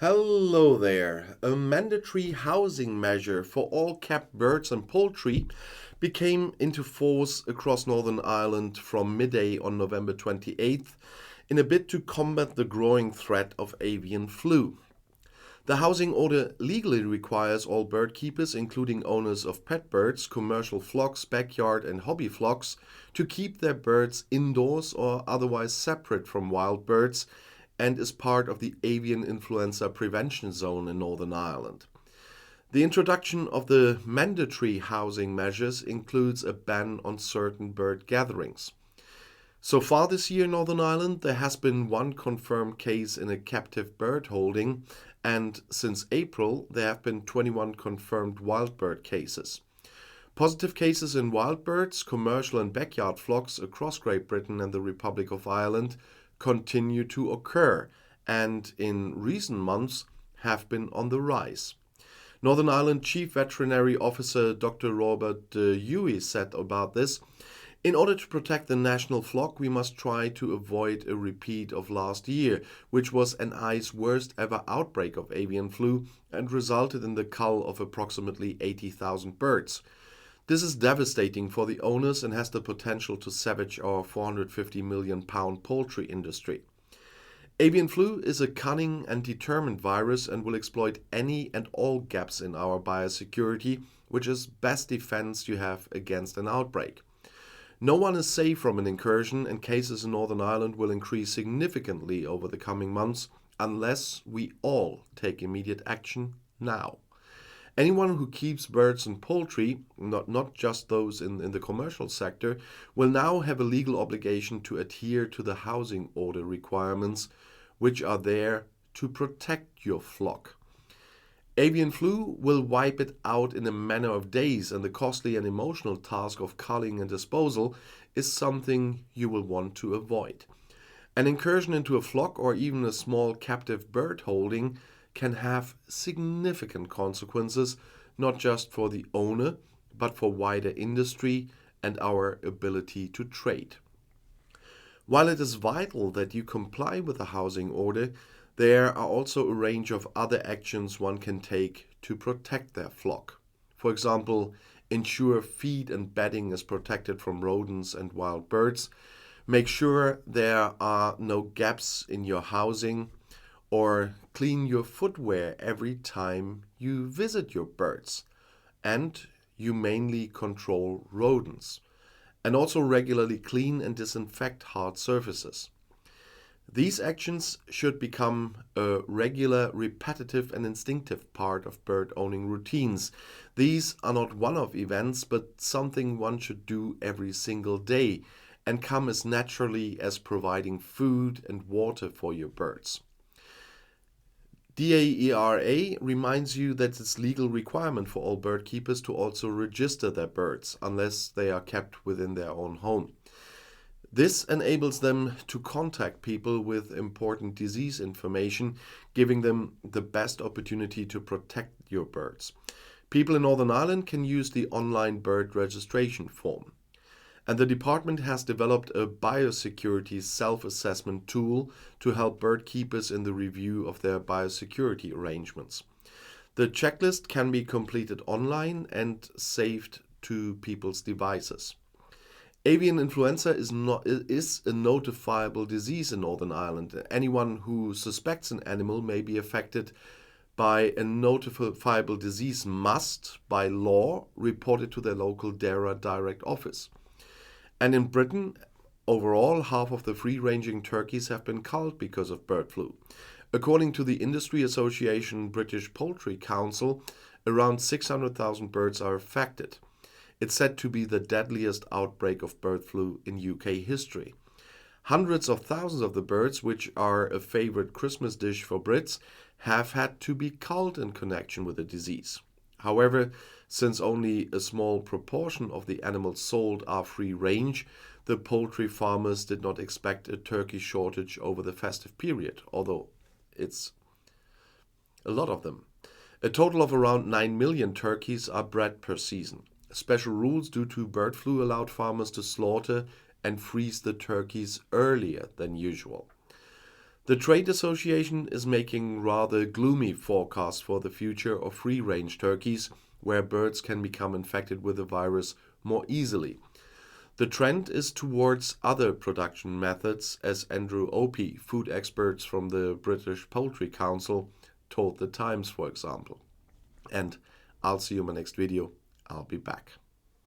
Hello there. A mandatory housing measure for all capped birds and poultry became into force across Northern Ireland from midday on November 28th in a bid to combat the growing threat of avian flu. The housing order legally requires all bird keepers, including owners of pet birds, commercial flocks, backyard and hobby flocks, to keep their birds indoors or otherwise separate from wild birds, and is part of the avian influenza prevention zone in Northern Ireland. The introduction of the mandatory housing measures includes a ban on certain bird gatherings. So far this year in Northern Ireland, there has been one confirmed case in a captive bird holding, and since April, there have been 21 confirmed wild bird cases. Positive cases in wild birds, commercial and backyard flocks across Great Britain and the Republic of Ireland continue to occur, and in recent months have been on the rise. Northern Ireland Chief Veterinary Officer Dr. Robert Huey said about this, "In order to protect the national flock, we must try to avoid a repeat of last year, which was NI's worst ever outbreak of avian flu and resulted in the cull of approximately 80,000 birds. This is devastating for the owners and has the potential to savage our £450 million poultry industry. Avian flu is a cunning and determined virus and will exploit any and all gaps in our biosecurity, which is best defense you have against an outbreak. No one is safe from an incursion, and cases in Northern Ireland will increase significantly over the coming months unless we all take immediate action now. Anyone who keeps birds and poultry, not just those in the commercial sector, will now have a legal obligation to adhere to the housing order requirements, which are there to protect your flock. Avian flu will wipe it out in a matter of days, and the costly and emotional task of culling and disposal is something you will want to avoid. An incursion into a flock or even a small captive bird holding can have significant consequences, not just for the owner, but for wider industry and our ability to trade. While it is vital that you comply with the housing order, there are also a range of other actions one can take to protect their flock. For example, ensure feed and bedding is protected from rodents and wild birds, make sure there are no gaps in your housing, or clean your footwear every time you visit your birds, and humanely control rodents, and also regularly clean and disinfect hard surfaces. These actions should become a regular, repetitive and instinctive part of bird owning routines. These are not one-off events, but something one should do every single day and come as naturally as providing food and water for your birds. DAERA reminds you that it's legal requirement for all bird keepers to also register their birds, unless they are kept within their own home. This enables them to contact people with important disease information, giving them the best opportunity to protect your birds. People in Northern Ireland can use the online bird registration form. And the department has developed a biosecurity self-assessment tool to help bird keepers in the review of their biosecurity arrangements. The checklist can be completed online and saved to people's devices. Avian influenza is a notifiable disease in Northern Ireland. Anyone who suspects an animal may be affected by a notifiable disease must, by law, report it to their local DAERA direct office. And in Britain, overall, half of the free-ranging turkeys have been culled because of bird flu. According to the industry association British Poultry Council, around 600,000 birds are affected. It's said to be the deadliest outbreak of bird flu in UK history. Hundreds of thousands of the birds, which are a favorite Christmas dish for Brits, have had to be culled in connection with the disease. However, since only a small proportion of the animals sold are free range, the poultry farmers did not expect a turkey shortage over the festive period, although it's a lot of them. A total of around 9 million turkeys are bred per season. Special rules due to bird flu allowed farmers to slaughter and freeze the turkeys earlier than usual. The trade association is making rather gloomy forecasts for the future of free-range turkeys, where birds can become infected with the virus more easily. The trend is towards other production methods, as Andrew Opie, food experts from the British Poultry Council, told The Times, for example. And I'll see you in my next video. I'll be back.